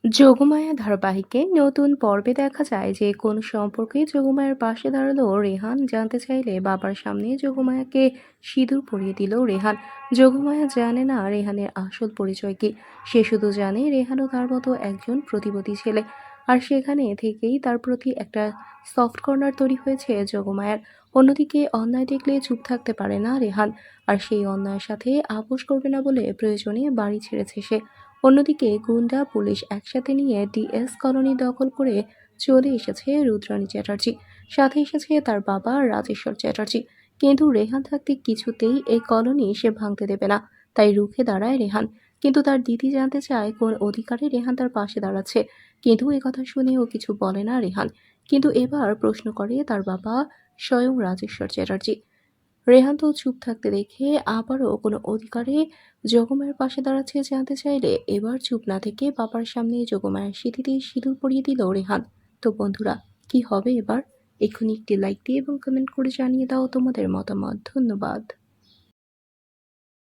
যোগমায়া ধারাবাহিকে নতুন পর্বে দেখা যায় যে কোন সম্পর্কে যোগমায়ার পাশে দাঁড়ালো রেহান জানতে চাইলে বাবার সামনে যোগমায়াকে সিঁদুর পরিয়ে দিল রেহান। যোগমায়া জানে না রেহানের আসল পরিচয় কি। সে শুধু জানে রেহানও তার মতো একজন প্রতিবন্ধী ছেলে। আর সেখানে থেকেই তার প্রতি একটা সফট কর্নার তৈরি হয়েছে যোগমায়ার। অন্যদিকে অন্যায় দেখলে চুপ থাকতে পারে না রেহান। আর সেই অন্যায়ের সাথে আপোষ করবে না বলে প্রয়োজনে বাড়ি ছেড়েছে সে। অন্যদিকে গুন্ডা পুলিশ একসাথে নিয়ে ডিএস কলোনি দখল করে চলে এসেছে রুদ্রাণী চ্যাটার্জি। সাথে এসেছে তার বাবা রাজেশ্বর চ্যাটার্জি। কিন্তু রেহান থাকতে কিছুতেই এই কলোনি সে ভাঙতে দেবে না। তাই রুখে দাঁড়ায় রেহান। কিন্তু তার দিদি জানতে চায় কোন অধিকারে রেহান তার পাশে দাঁড়াচ্ছে। কিন্তু কথা শুনেও কিছু বলে না রেহান। কিন্তু এবার প্রশ্ন করে তার বাবা স্বয়ং রাজেশ্বর চ্যাটার্জি। রেহান তো চুপ থাকতে দেখে আবারও কোনো অধিকারে যোগমায়ার পাশে দাঁড়াচ্ছে জানতে চাইলে এবার চুপ না থেকে বাবার সামনে যোগমায়ার সিঁথিতে সিঁদুর পরিয়ে দিল রেহান। তো বন্ধুরা, কি হবে এবার? এক্ষুনি একটি লাইক দিয়ে এবং কমেন্ট করে জানিয়ে দাও তোমাদের মতামত। ধন্যবাদ।